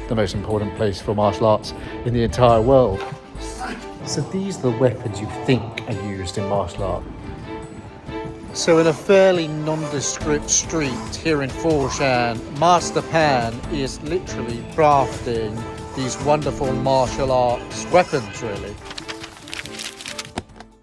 The most important place for martial arts in the entire world. So these are the weapons you think are used in martial art. So in a fairly nondescript street here in Foshan, Master Pan is literally crafting these wonderful martial arts weapons, really.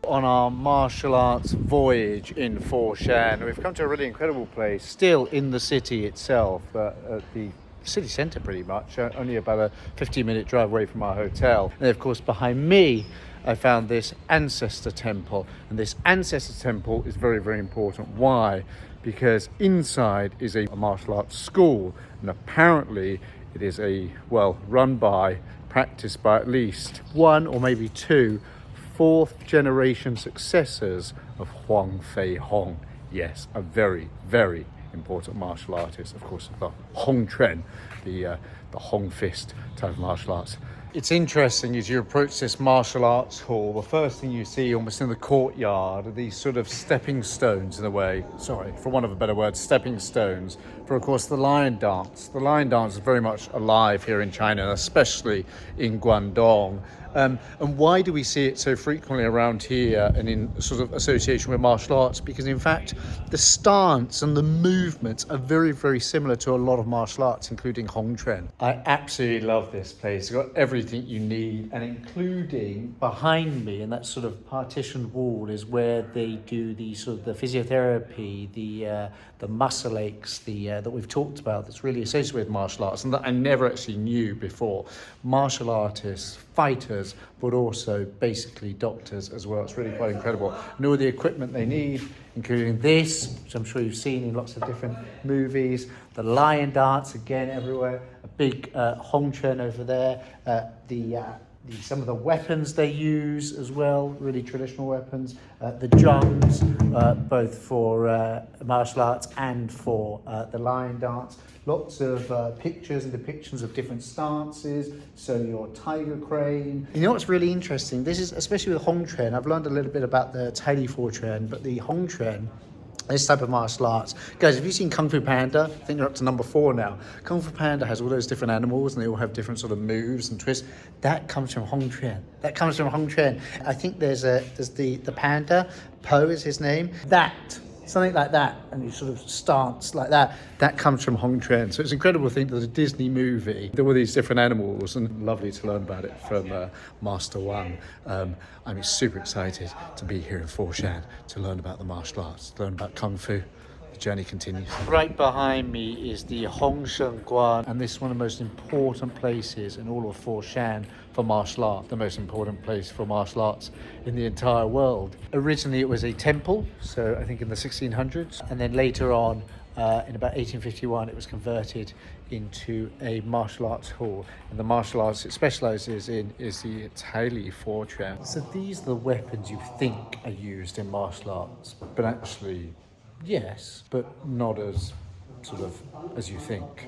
On our martial arts voyage in Foshan, we've come to a really incredible place, still in the city itself, at the city centre pretty much, only about a 15-minute drive away from our hotel. And of course behind me I found this ancestor temple, and this ancestor temple is very, very important. Why? Because inside is a martial arts school, and apparently it is run by, practiced by at least one or maybe two fourth generation successors of Huang Fei Hong. Yes, a very, very important martial artist, of course, the Hong Chun, the Hong fist type of martial arts. It's interesting as you approach this martial arts hall, the first thing you see almost in the courtyard are these sort of stepping stones in a way, sorry, for want of a better word, stepping stones for, of course, the lion dance. The lion dance is very much alive here in China, especially in Guangdong. And why do we see it so frequently around here and in sort of association with martial arts? Because in fact, the stance and the movements are very, very similar to a lot of martial arts, including Hong Chun. I absolutely love this place. It's got everything you need, and including behind me in that sort of partitioned wall is where they do the sort of the physiotherapy, the muscle aches, that we've talked about, that's really associated with martial arts and that I never actually knew before. Martial artists, fighters, but also basically doctors as well. It's really quite incredible. And all the equipment they need, including this, which I'm sure you've seen in lots of different movies, the lion dance again everywhere, a big Hong Chun over there, some of the weapons they use as well, really traditional weapons, the jungs, both for martial arts and for the lion dance. Lots of pictures and depictions of different stances. So your tiger crane. You know what's really interesting? This is, especially with Hong Chun, I've learned a little bit about the Cai Li Fut Chuan, but the Hong Chun, this type of martial arts. Guys, have you seen Kung Fu Panda? I think they're up to number 4 now. Kung Fu Panda has all those different animals and they all have different sort of moves and twists. That comes from Hong Chun. That comes from Hong Chun. I think there's the panda, Po is his name. Something like that, and you sort of stance like that. That comes from Hong Chun. So it's an incredible thing that a Disney movie, there were these different animals, and lovely to learn about it from Master Wang. I'm super excited to be here in Foshan to learn about the martial arts, to learn about Kung Fu. The journey continues. Right behind me is the Hong Sheng Guan, and this is one of the most important places in all of Foshan for martial art, the most important place for martial arts in the entire world. Originally it was a temple, so I think in the 1600s, and then later on in about 1851 it was converted into a martial arts hall, and the martial arts it specializes in is the Cai Li Fut Chuan. So these are the weapons you think are used in martial arts, but actually yes, but not as sort of as you think.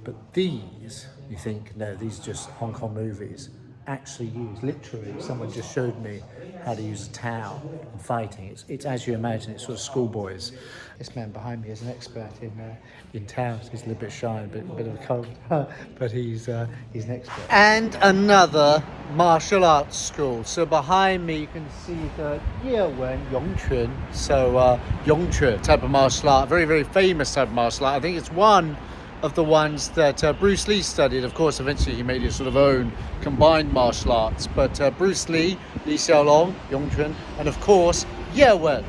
But these, you think, no, these are just Hong Kong movies. Actually used, literally, someone just showed me how to use a towel in fighting. It's as you imagine, it's sort of schoolboys. This man behind me is an expert in towels. He's a little bit shy, a bit of a cold, but he's an expert. And another martial arts school. So behind me you can see the Yewen Yong Chun. So Yong Chun type of martial art, very, very famous type of martial art. I think it's one of the ones that Bruce Lee studied. Of course, eventually he made his sort of own combined martial arts. But Bruce Lee, Li Xiaolong, Yong Chun, and of course, Ye Wen,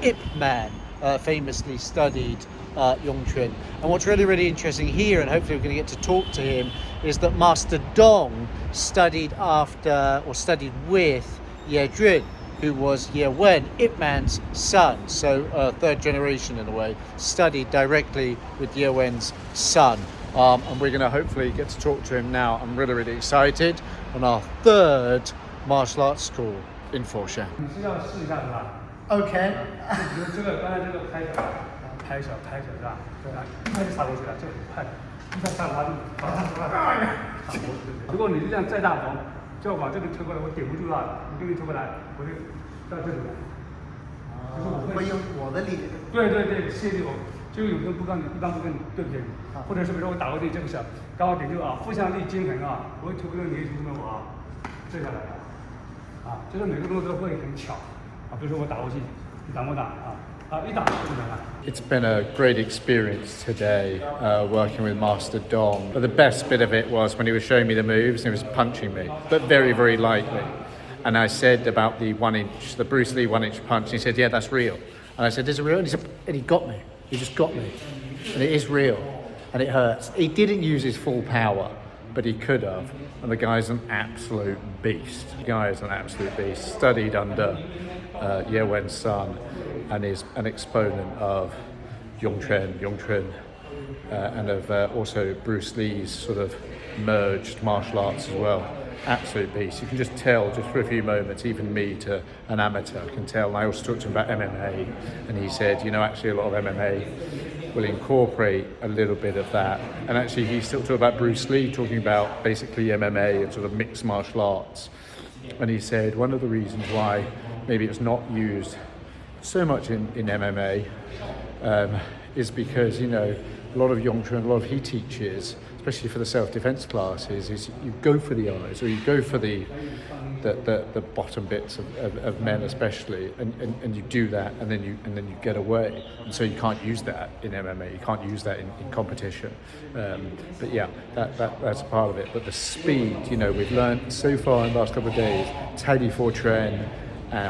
Ip Man, famously studied Yong Chun. And what's really, really interesting here, and hopefully we're going to get to talk to him, is that Master Dong studied with Ye Jun, who was Ye Wen, Ip Man's son, so third generation in a way, studied directly with Ye Wen's son. And we're going to hopefully get to talk to him now. I'm really, really excited on our third martial arts school in Foshan. Okay. 这个刚才这个拍手是吧？对啊，一拍就插过去了，就很快，一拍插过去，如果你力量再大，就要往这里推过来，我顶不住了，你这里推过来，我就到这里来。就是我会用我的力。对，卸力，就有人不跟你一般不跟你对不对？或者是比如说我打过去这个小刚好点就腹向力均衡我会突个你图呢坠下来的就是每个动作都会很巧比如说我打过去，你打一打就能了。It's been a great experience today working with Master Dong. But the best bit of it was when he was showing me the moves and he was punching me, but very, very lightly. And I said about the Bruce Lee 1-inch punch. And he said, yeah, that's real. And I said, is it real? And he got me. He just got me. And it is real. And it hurts. He didn't use his full power, but he could have. And the guy's an absolute beast. The guy is an absolute beast. Studied under Ye Wen's son and is an exponent of Yong Chun, and of also Bruce Lee's sort of merged martial arts as well. Absolute beast. You can just tell, just for a few moments, even me to an amateur can tell. And I also talked to him about MMA, and he said, actually a lot of MMA will incorporate a little bit of that. And actually he still talked about Bruce Lee, talking about basically MMA and sort of mixed martial arts. And he said one of the reasons why maybe it's not used so much in MMA is because, a lot of Yong Chun, a lot of he teaches, especially for the self-defense classes, is you go for the eyes or you go for the bottom bits of men especially, and you do that and then you get away, and so you can't use that in MMA, you can't use that in competition, but yeah, that's a part of it. But the speed, we've learned so far in the last couple of days,蔡Li Fut,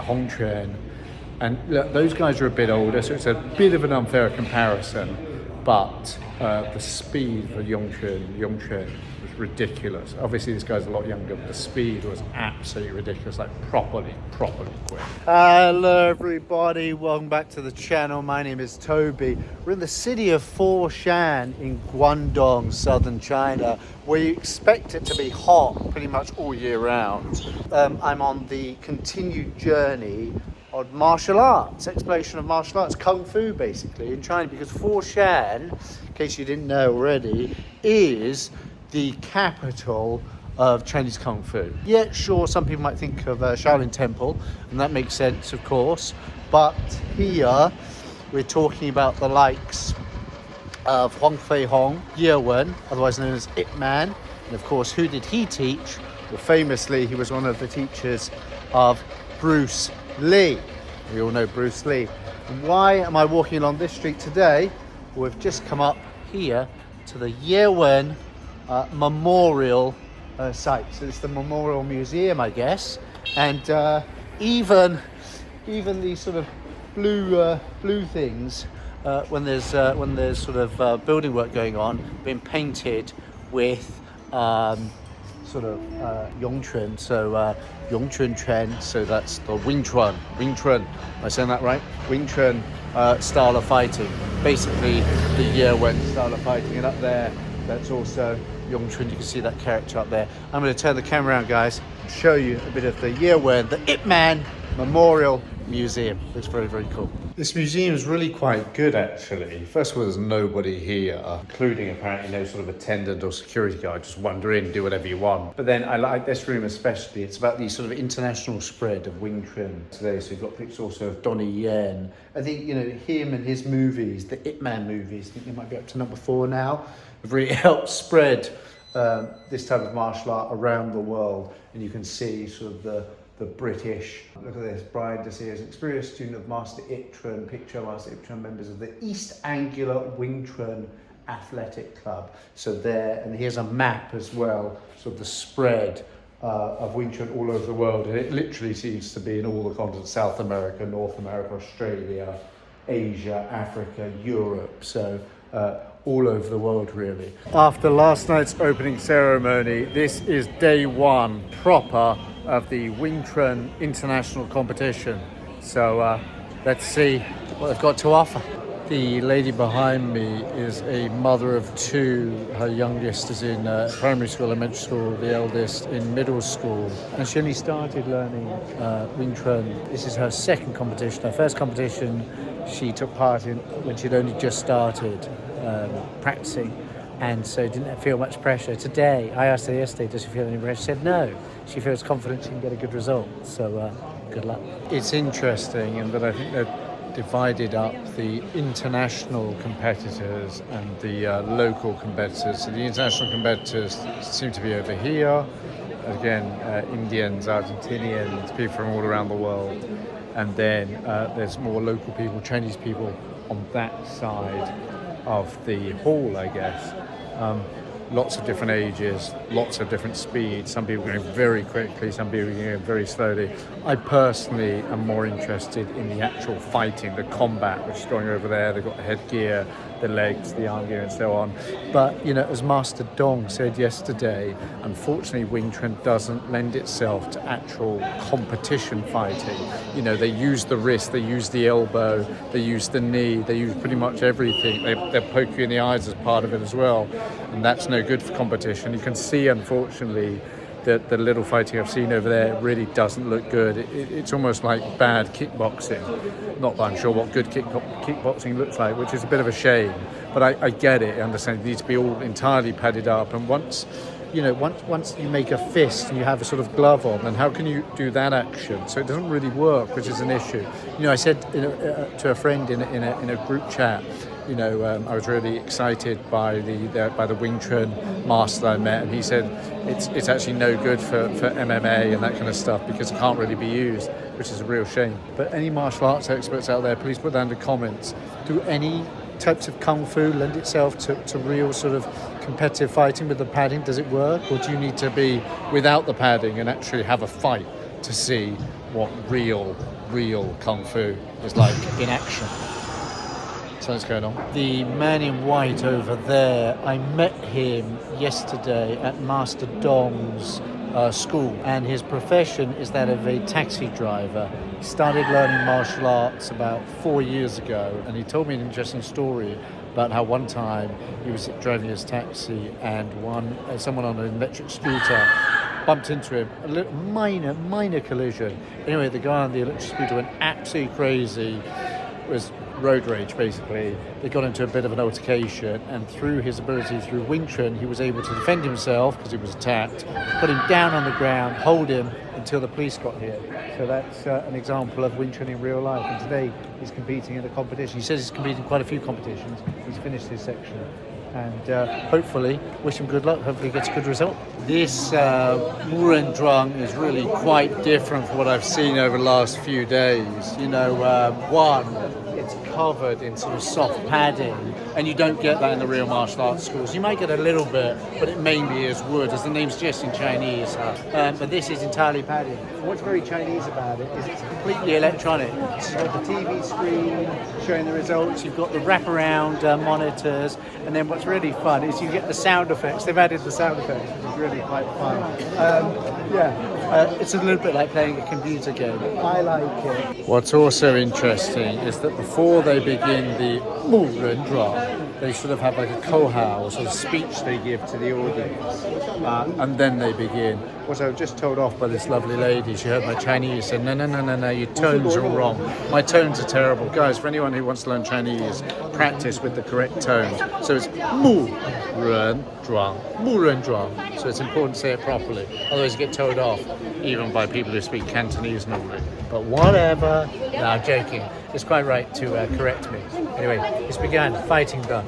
Hong Chun, and look, those guys are a bit older, so it's a bit of an unfair comparison, but the speed for Yong Chun was ridiculous. Obviously this guy's a lot younger, but the speed was absolutely ridiculous, like properly quick. Hello everybody, welcome back to the channel. My name is Toby. We're in the city of Foshan in Guangdong, southern China, where you expect it to be hot pretty much all year round. I'm on the continued journey on martial arts, exploration of martial arts, Kung Fu basically in China, because Foshan, in case you didn't know already, is the capital of Chinese Kung Fu. Yeah, sure, some people might think of Shaolin Temple, and that makes sense, of course, but here we're talking about the likes of Huang Fei Hong, Ye Wen, otherwise known as Ip Man, and of course, who did he teach? Well, famously, he was one of the teachers of Bruce Lee. We all know Bruce Lee. And why am I walking along this street today? We've just come up here to the Ye Wen memorial site. So it's the Memorial Museum, I guess. And even these sort of blue things, when there's sort of building work going on, been painted with sort of Yong Chun, so Yong Chun Chen, so that's the Wing Chun, am I saying that right? Wing Chun style of fighting, basically the Ye Wen style of fighting, and up there that's also Yong Chun. You can see that character up there. I'm going to turn the camera around, guys, and show you a bit of the Ye Wen, the Ip Man Memorial Museum. Looks very, very cool. This museum is really quite good, actually. First of all, there's nobody here, including apparently no sort of attendant or security guard. Just wander in, do whatever you want. But then I like this room especially. It's about the sort of international spread of Wing Chun today. So you've got pictures also of Donnie Yen. I think, him and his movies, the Ip Man movies, I think they might be up to number 4 now, have really helped spread this type of martial art around the world. And you can see sort of the British, look at this, Brian Desir is an experienced student of Master Ip Chun, Master Ip Chun, members of the East Anglia Wing Chun Athletic Club. So there, and here's a map as well, sort of the spread of Wing Chun all over the world. And it literally seems to be in all the continents, South America, North America, Australia, Asia, Africa, Europe. So all over the world, really. After last night's opening ceremony, this is day 1 proper of the Wing Chun International Competition. So let's see what they've got to offer. The lady behind me is a mother of 2. Her youngest is in primary school, elementary school, the eldest in middle school. And she only started learning Wing Chun. This is her second competition. Her first competition she took part in when she'd only just started practicing, and so didn't feel much pressure. Today, I asked her yesterday, does she feel any pressure? She said no. She feels confident she can get a good result, so good luck. It's interesting in that I think that divided up the international competitors and the local competitors. So the international competitors seem to be over here. Again, Indians, Argentinians, people from all around the world. And then there's more local people, Chinese people on that side of the hall, I guess. Lots of different ages, lots of different speeds. Some people going very quickly, some people going very slowly. I personally am more interested in the actual fighting, the combat, which is going over there. They've got the headgear, the legs, the arm gear, and so on. But, you know, as Master Dong said yesterday, unfortunately, Wing Chun doesn't lend itself to actual competition fighting. You know, they use the wrist, they use the elbow, they use the knee, they use pretty much everything. They poke you in the eyes as part of it as well. And that's no good for competition. You can see, unfortunately, that the little fighting I've seen over there really doesn't look good. It's almost like bad kickboxing. Not that I'm sure what good kickboxing looks like, which is a bit of a shame. But I get it. I understand it needs to be all entirely padded up. And once you make a fist and you have a sort of glove on, then how can you do that action? So it doesn't really work, which is an issue. You know, I said to a friend in a group chat, you know, I was really excited by the Wing Chun master I met, and he said it's actually no good for MMA and that kind of stuff because it can't really be used, which is a real shame. But any martial arts experts out there, please put that in the comments. Do any types of kung fu lend itself to real sort of competitive fighting with the padding? Does it work, or do you need to be without the padding and actually have a fight to see what real kung fu is like in action? So what's going on? The man in white over there, I met him yesterday at Master Dong's school, and his profession is that of a taxi driver. He started learning martial arts about 4 years ago, and he told me an interesting story about how one time he was driving his taxi and someone on an electric scooter bumped into him, a little minor collision. Anyway, the guy on the electric scooter went absolutely crazy. It was road rage, basically. They got into a bit of an altercation, and through his ability through Wing Chun, he was able to defend himself because he was attacked, put him down on the ground, hold him until the police got here. So that's an example of Wing Chun in real life. And today he's competing in a competition. He says he's competed in quite a few competitions. He's finished his section. And hopefully, wish him good luck. Hopefully he gets a good result. This Muren Drung is really quite different from what I've seen over the last few days. You know, it's covered in sort of soft padding, and you don't get that in the real martial arts schools. You might get a little bit, but it mainly is wood, as the name suggests in Chinese. But this is entirely padded. What's very Chinese about it is it's completely electronic. So you've got the TV screen showing the results, you've got the wraparound monitors, and then what's really fun is you get the sound effects. They've added the sound effects, which is really quite fun. It's a little bit like playing a computer game. I like it. What's also interesting is that before they begin the Muren Drung, they sort of have like a kohao, or sort of speech they give to the audience, and then they begin. What I was just told off by this lovely lady, she heard my Chinese, said, no, your tones are all wrong. My tones are terrible. Guys, for anyone who wants to learn Chinese, practice with the correct tones. So it's Muren Drung. So it's important to say it properly. Otherwise you get told off, even by people who speak Cantonese normally. But whatever. No, I'm joking. It's quite right to correct me. Anyway, it's began. Fighting done.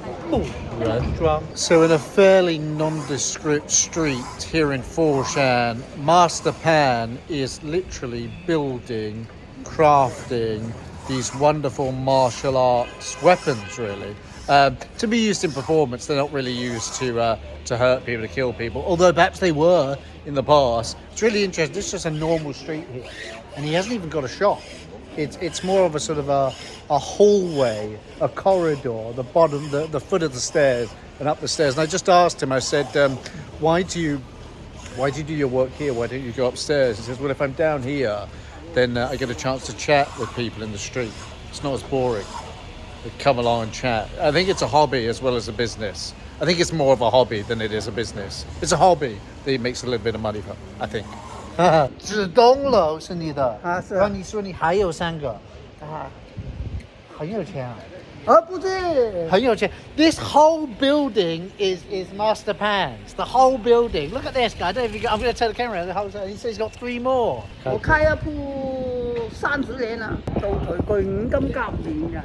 So in a fairly nondescript street here in Foshan, Master Pan is literally building, crafting these wonderful martial arts weapons, really. To be used in performance. They're not really used to hurt people, to kill people, although perhaps they were in the past. It's really interesting. This is just a normal street here, and he hasn't even got a shop. It's more of a sort of a hallway, a corridor, the bottom, the foot of the stairs, and up the stairs. And I just asked him, I said, why do you do your work here? Why don't you go upstairs? He says, well, if I'm down here, then I get a chance to chat with people in the street. It's not as boring. They come along and chat. I think it's a hobby as well as a business. I think it's more of a hobby than it is a business. It's a hobby that he makes a little bit of money from, I think. 指东楼是你的啊是然后你说你还有3个啊，很有钱啊不对，很有钱 This whole building is Master Pan's. The whole building. Look at this guy. I don't know if you got, I'm going to tell the camera. The whole, he says he's got 3 more. 我开了铺30年啦，做佢五金甲練嘅。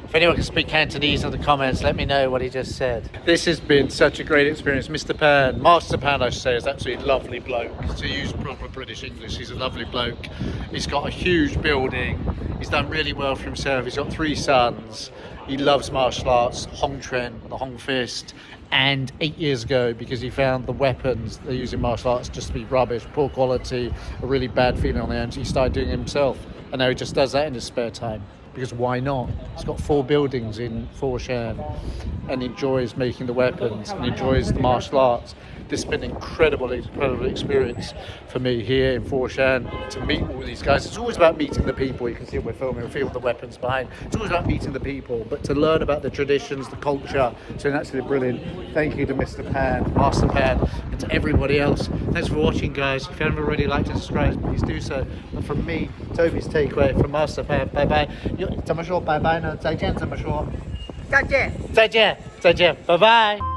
If anyone can speak Cantonese in the comments, let me know what he just said. This has been such a great experience. Mr. Pan, Master Pan, I should say, is absolutely a lovely bloke. To use proper British English, he's a lovely bloke. He's got a huge building. He's done really well for himself. He's got 3 sons. He loves martial arts, Hong Tren, the Hong Fist. And 8 years ago, because he found the weapons they use in martial arts just to be rubbish, poor quality, a really bad feeling on the end, he started doing it himself. And now he just does that in his spare time. Because why not? He's got 4 buildings in Foshan and enjoys making the weapons and enjoys the martial arts. This has been an incredible experience for me here in Foshan to meet all these guys. It's always about meeting the people. You can see we're filming the weapons behind. It's always about meeting the people, but to learn about the traditions, the culture. So that's absolutely brilliant. Thank you to Mr. Pan, Master Pan, and to everybody else. Thanks for watching, guys. If you haven't already liked and subscribed, please do so. But from me, Toby's takeaway from Master Pan. Bye bye. 怎么说拜拜呢？再见怎么说？再见。再见，再见，拜拜。